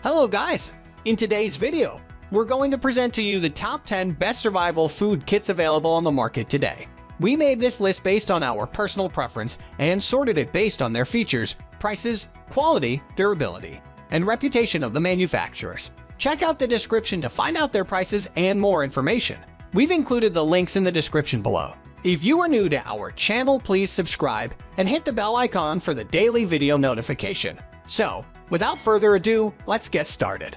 Hello guys! In today's video, we're going to present to you the top 10 best survival food kits available on the market today. We made this list based on our personal preference and sorted it based on their features, prices, quality, durability, and reputation of the manufacturers. Check out the description to find out their prices and more information. We've included the links in the description below. If you are new to our channel, please subscribe and hit the bell icon for the daily video notification. So, without further ado, let's get started.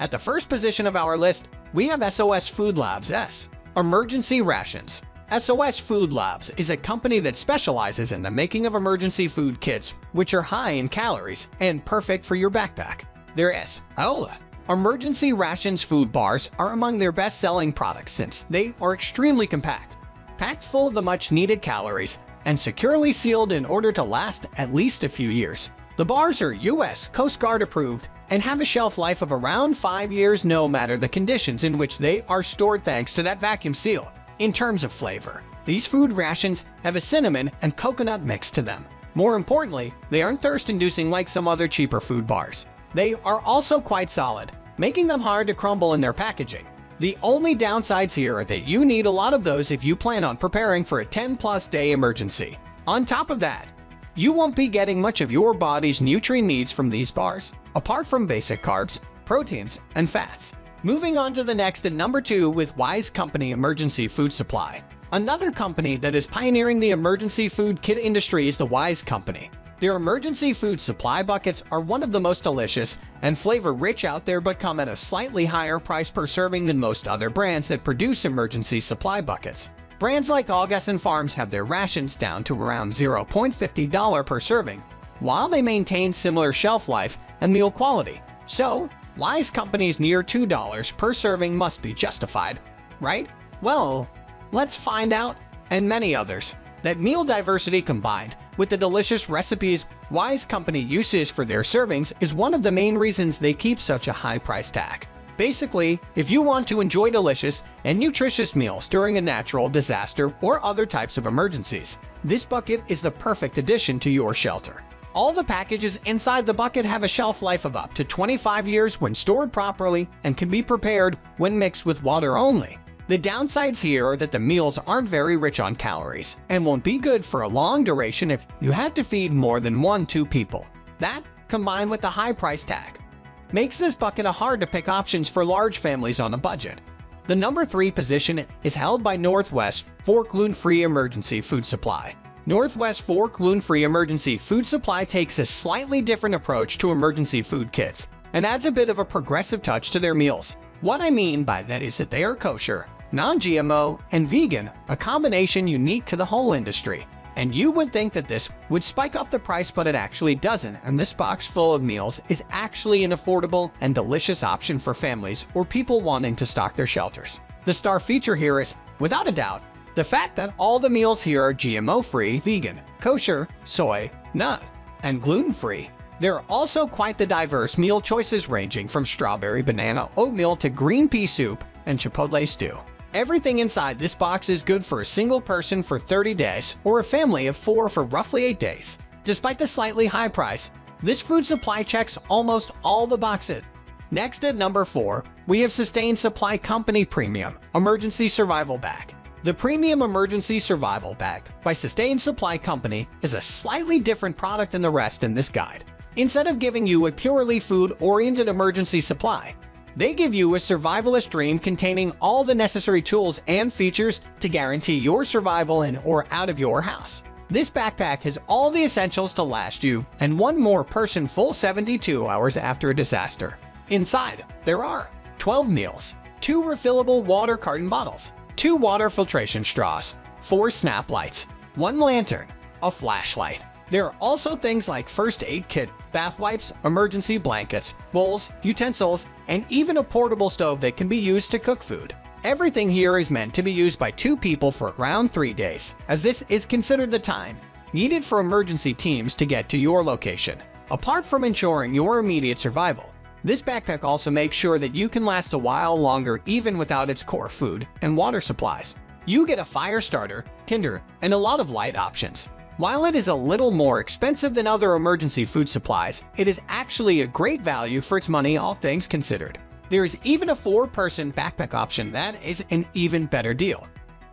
At the first position of our list, we have S.O.S. Food Labs S. Emergency Rations. S.O.S. Food Labs is a company that specializes in the making of emergency food kits, which are high in calories and perfect for your backpack. Their S.O.S. Emergency Rations food bars are among their best-selling products since they are extremely compact, packed full of the much-needed calories, and securely sealed in order to last at least a few years. The bars are U.S. Coast Guard approved and have a shelf life of around 5 years no matter the conditions in which they are stored thanks to that vacuum seal. In terms of flavor, these food rations have a cinnamon and coconut mix to them. More importantly, they aren't thirst-inducing like some other cheaper food bars. They are also quite solid, making them hard to crumble in their packaging. The only downsides here are that you need a lot of those if you plan on preparing for a 10-plus day emergency. On top of that, you won't be getting much of your body's nutrient needs from these bars, apart from basic carbs, proteins, and fats. Moving on to the next at number 2 with Wise Company Emergency Food Supply. Another company that is pioneering the emergency food kit industry is the Wise Company. Their emergency food supply buckets are one of the most delicious and flavor-rich out there but come at a slightly higher price per serving than most other brands that produce emergency supply buckets. Brands like Augason Farms have their rations down to around $0.50 per serving, while they maintain similar shelf life and meal quality. So, Wise Company's near $2 per serving must be justified, right? Well, let's find out. And many others. That meal diversity combined with the delicious recipes Wise Company uses for their servings is one of the main reasons they keep such a high price tag. Basically, if you want to enjoy delicious and nutritious meals during a natural disaster or other types of emergencies, this bucket is the perfect addition to your shelter. All the packages inside the bucket have a shelf life of up to 25 years when stored properly and can be prepared when mixed with water only. The downsides here are that the meals aren't very rich on calories and won't be good for a long duration if you had to feed more than 1-2 people. That, combined with the high price tag, makes this bucket a hard-to-pick options for large families on a budget. The number 3 position is held by Northwest for Gluten-Free Emergency Food Supply. Northwest for Gluten-Free Emergency Food Supply takes a slightly different approach to emergency food kits and adds a bit of a progressive touch to their meals. What I mean by that is that they are kosher, non-GMO, and vegan, a combination unique to the whole industry. And you would think that this would spike up the price, but it actually doesn't, and this box full of meals is actually an affordable and delicious option for families or people wanting to stock their shelters. The star feature here is, without a doubt, the fact that all the meals here are GMO-free, vegan, kosher, soy, nut, and gluten-free. There are also quite the diverse meal choices ranging from strawberry banana oatmeal to green pea soup and chipotle stew. Everything inside this box is good for a single person for 30 days or a family of 4 for roughly 8 days. Despite the slightly high price, this food supply checks almost all the boxes. Next at number 4, we have Sustain Supply Company Premium Emergency Survival Bag. The Premium Emergency Survival Bag by Sustain Supply Company is a slightly different product than the rest in this guide. Instead of giving you a purely food-oriented emergency supply, they give you a survivalist dream containing all the necessary tools and features to guarantee your survival in or out of your house. This backpack has all the essentials to last you and one more person full 72 hours after a disaster. Inside, there are 12 meals, 2 refillable water carton bottles, 2 water filtration straws, 4 snap lights, 1 lantern, a flashlight. There are also things like first aid kit, bath wipes, emergency blankets, bowls, utensils, and even a portable stove that can be used to cook food. Everything here is meant to be used by 2 people for around 3 days, as this is considered the time needed for emergency teams to get to your location. Apart from ensuring your immediate survival, this backpack also makes sure that you can last a while longer even without its core food and water supplies. You get a fire starter, tinder, and a lot of light options. While it is a little more expensive than other emergency food supplies, it is actually a great value for its money, all things considered. There is even a 4-person backpack option that is an even better deal.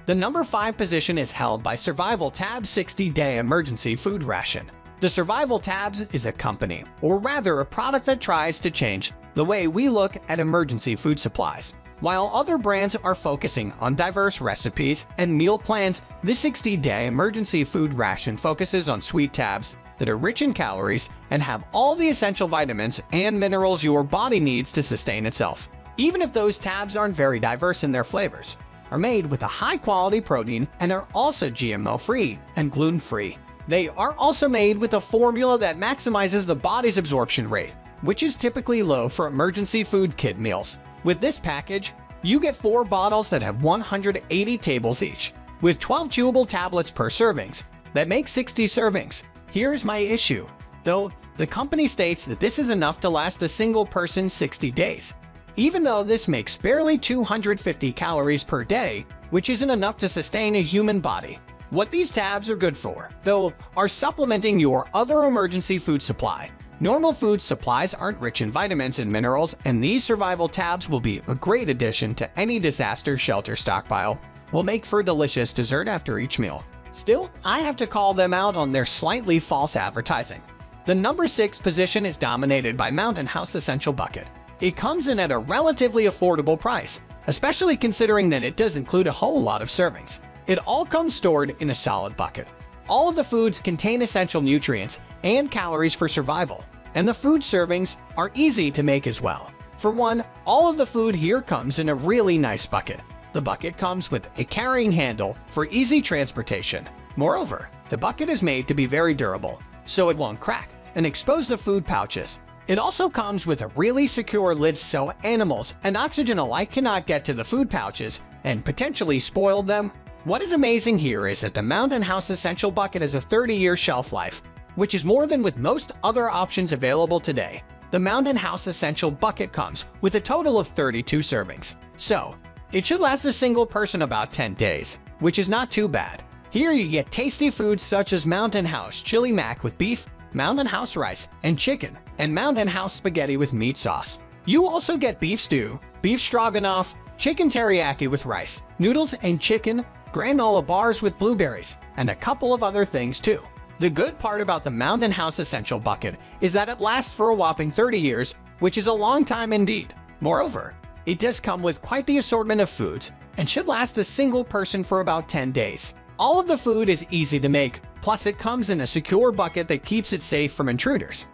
The number 5 position is held by Survival Tabs 60-Day Emergency Food Ration. The Survival Tabs is a company, or rather a product that tries to change the way we look at emergency food supplies. While other brands are focusing on diverse recipes and meal plans, the 60-Day Emergency Food Ration focuses on sweet tabs that are rich in calories and have all the essential vitamins and minerals your body needs to sustain itself. Even if those tabs aren't very diverse in their flavors, are made with a high-quality protein and are also GMO-free and gluten-free. They are also made with a formula that maximizes the body's absorption rate, which is typically low for emergency food kit meals. With this package, you get 4 bottles that have 180 tables each, with 12 chewable tablets per servings. That makes 60 servings. Here's my issue, though. The company states that this is enough to last a single person 60 days. Even though this makes barely 250 calories per day, which isn't enough to sustain a human body. What these tabs are good for, though, are supplementing your other emergency food supply. Normal food supplies aren't rich in vitamins and minerals, and these survival tabs will be a great addition to any disaster shelter stockpile. Will make for a delicious dessert after each meal. Still, I have to call them out on their slightly false advertising. The number 6 position is dominated by Mountain House Essential Bucket. It comes in at a relatively affordable price, especially considering that it does include a whole lot of servings. It all comes stored in a solid bucket. All of the foods contain essential nutrients and calories for survival, and the food servings are easy to make as well. For one, all of the food here comes in a really nice bucket. The bucket comes with a carrying handle for easy transportation. Moreover, the bucket is made to be very durable, so it won't crack and expose the food pouches. It also comes with a really secure lid so animals and oxygen alike cannot get to the food pouches and potentially spoil them. What is amazing here is that the Mountain House Essential Bucket has a 30-year shelf life, which is more than with most other options available today. The Mountain House Essential Bucket comes with a total of 32 servings, so it should last a single person about 10 days, which is not too bad. Here you get tasty foods such as Mountain House Chili Mac with beef, Mountain House rice and chicken, and Mountain House spaghetti with meat sauce. You also get beef stew, beef stroganoff, chicken teriyaki with rice, noodles and chicken, granola bars with blueberries, and a couple of other things too. The good part about the Mountain House Essential Bucket is that it lasts for a whopping 30 years, which is a long time indeed. Moreover, it does come with quite the assortment of foods and should last a single person for about 10 days. All of the food is easy to make, plus it comes in a secure bucket that keeps it safe from intruders.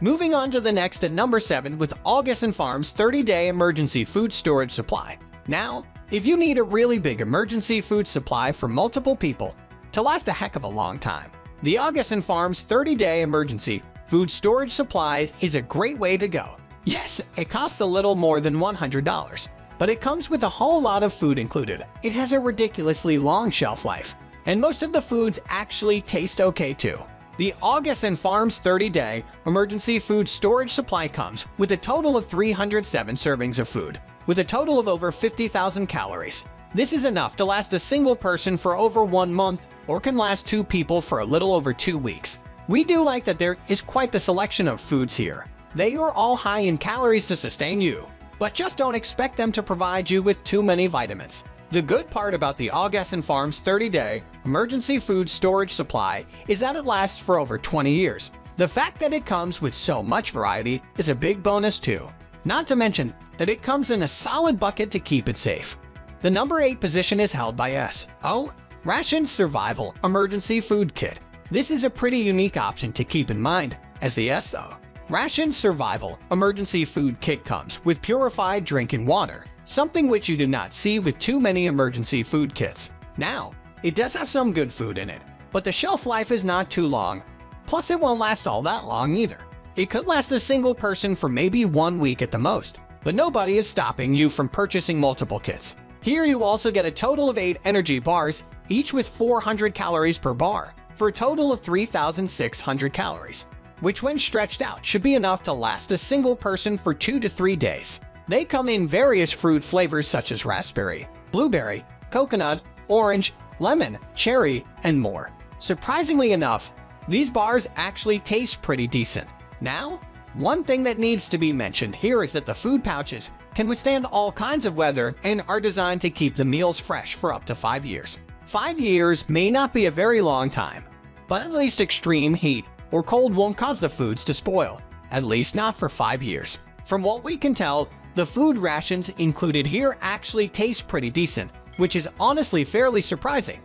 Moving on to the next at number 7 with Augason Farms 30-Day Emergency Food Storage Supply. Now, if you need a really big emergency food supply for multiple people to last a heck of a long time, the Augason Farms 30-Day Emergency Food Storage Supply is a great way to go. Yes, it costs a little more than $100, but it comes with a whole lot of food included. It has a ridiculously long shelf life, and most of the foods actually taste okay too. The Augason Farms 30-Day Emergency Food Storage Supply comes with a total of 307 servings of food, with a total of over 50,000 calories. This is enough to last a single person for over 1 month, or can last 2 people for a little over 2 weeks. We do like that there is quite the selection of foods here. They are all high in calories to sustain you, but just don't expect them to provide you with too many vitamins. The good part about the Augason Farms 30-Day Emergency Food Storage Supply is that it lasts for over 20 years. The fact that it comes with so much variety is a big bonus too. Not to mention that it comes in a solid bucket to keep it safe. The number 8 position is held by S.O.S Rations Survival Emergency Food Kit. This is a pretty unique option to keep in mind, as the S.O.S Rations Survival Emergency Food Kit comes with purified drinking water, something which you do not see with too many emergency food kits. Now, it does have some good food in it, but the shelf life is not too long. Plus, it won't last all that long either. It could last a single person for maybe 1 week at the most, but nobody is stopping you from purchasing multiple kits. Here you also get a total of 8 energy bars, each with 400 calories per bar, for a total of 3,600 calories, which when stretched out should be enough to last a single person for 2 to 3 days. They come in various fruit flavors such as raspberry, blueberry, coconut, orange, lemon, cherry, and more. Surprisingly enough, these bars actually taste pretty decent. Now, one thing that needs to be mentioned here is that the food pouches can withstand all kinds of weather and are designed to keep the meals fresh for up to 5 years. 5 years may not be a very long time, but at least extreme heat or cold won't cause the foods to spoil, at least not for 5 years. From what we can tell, the food rations included here actually taste pretty decent, which is honestly fairly surprising.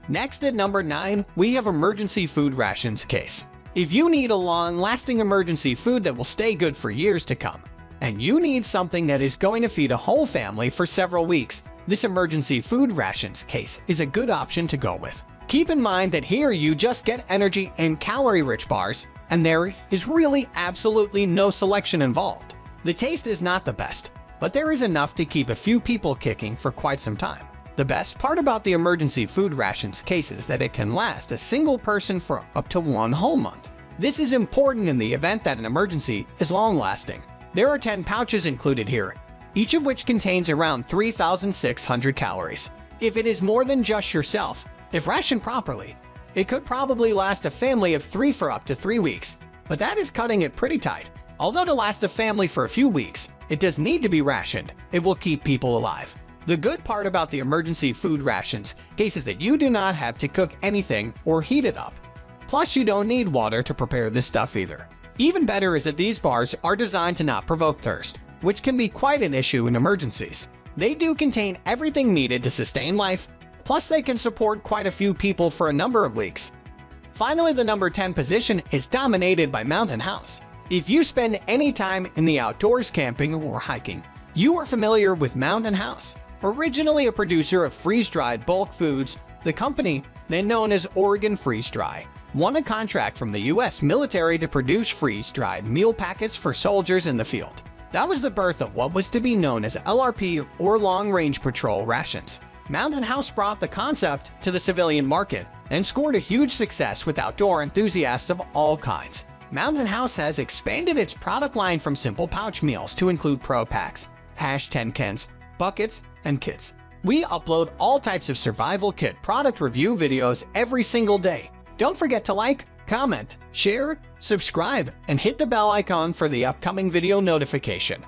Next at number 9, we have emergency food rations case. If you need a long-lasting emergency food that will stay good for years to come, and you need something that is going to feed a whole family for several weeks, this emergency food rations case is a good option to go with. Keep in mind that here you just get energy and calorie-rich bars, and there is really absolutely no selection involved. The taste is not the best, but there is enough to keep a few people kicking for quite some time. The best part about the emergency food rations case is that it can last a single person for up to 1 whole month. This is important in the event that an emergency is long-lasting. There are 10 pouches included here, each of which contains around 3,600 calories. If it is more than just yourself, if rationed properly, it could probably last a family of 3 for up to 3 weeks, but that is cutting it pretty tight. Although to last a family for a few weeks, it does need to be rationed. It will keep people alive. The good part about the emergency food rations case is that you do not have to cook anything or heat it up. Plus, you don't need water to prepare this stuff either. Even better is that these bars are designed to not provoke thirst, which can be quite an issue in emergencies. They do contain everything needed to sustain life, plus they can support quite a few people for a number of weeks. Finally, the number 10 position is dominated by Mountain House. If you spend any time in the outdoors camping or hiking, you are familiar with Mountain House. Originally a producer of freeze-dried bulk foods, the company, then known as Oregon Freeze-Dry, won a contract from the U.S. military to produce freeze-dried meal packets for soldiers in the field. That was the birth of what was to be known as LRP, or Long Range Patrol Rations. Mountain House brought the concept to the civilian market and scored a huge success with outdoor enthusiasts of all kinds. Mountain House has expanded its product line from simple pouch meals to include pro packs, #10 cans, buckets, and kits. We upload all types of survival kit product review videos every single day. Don't forget to like, comment, share, subscribe, and hit the bell icon for the upcoming video notification.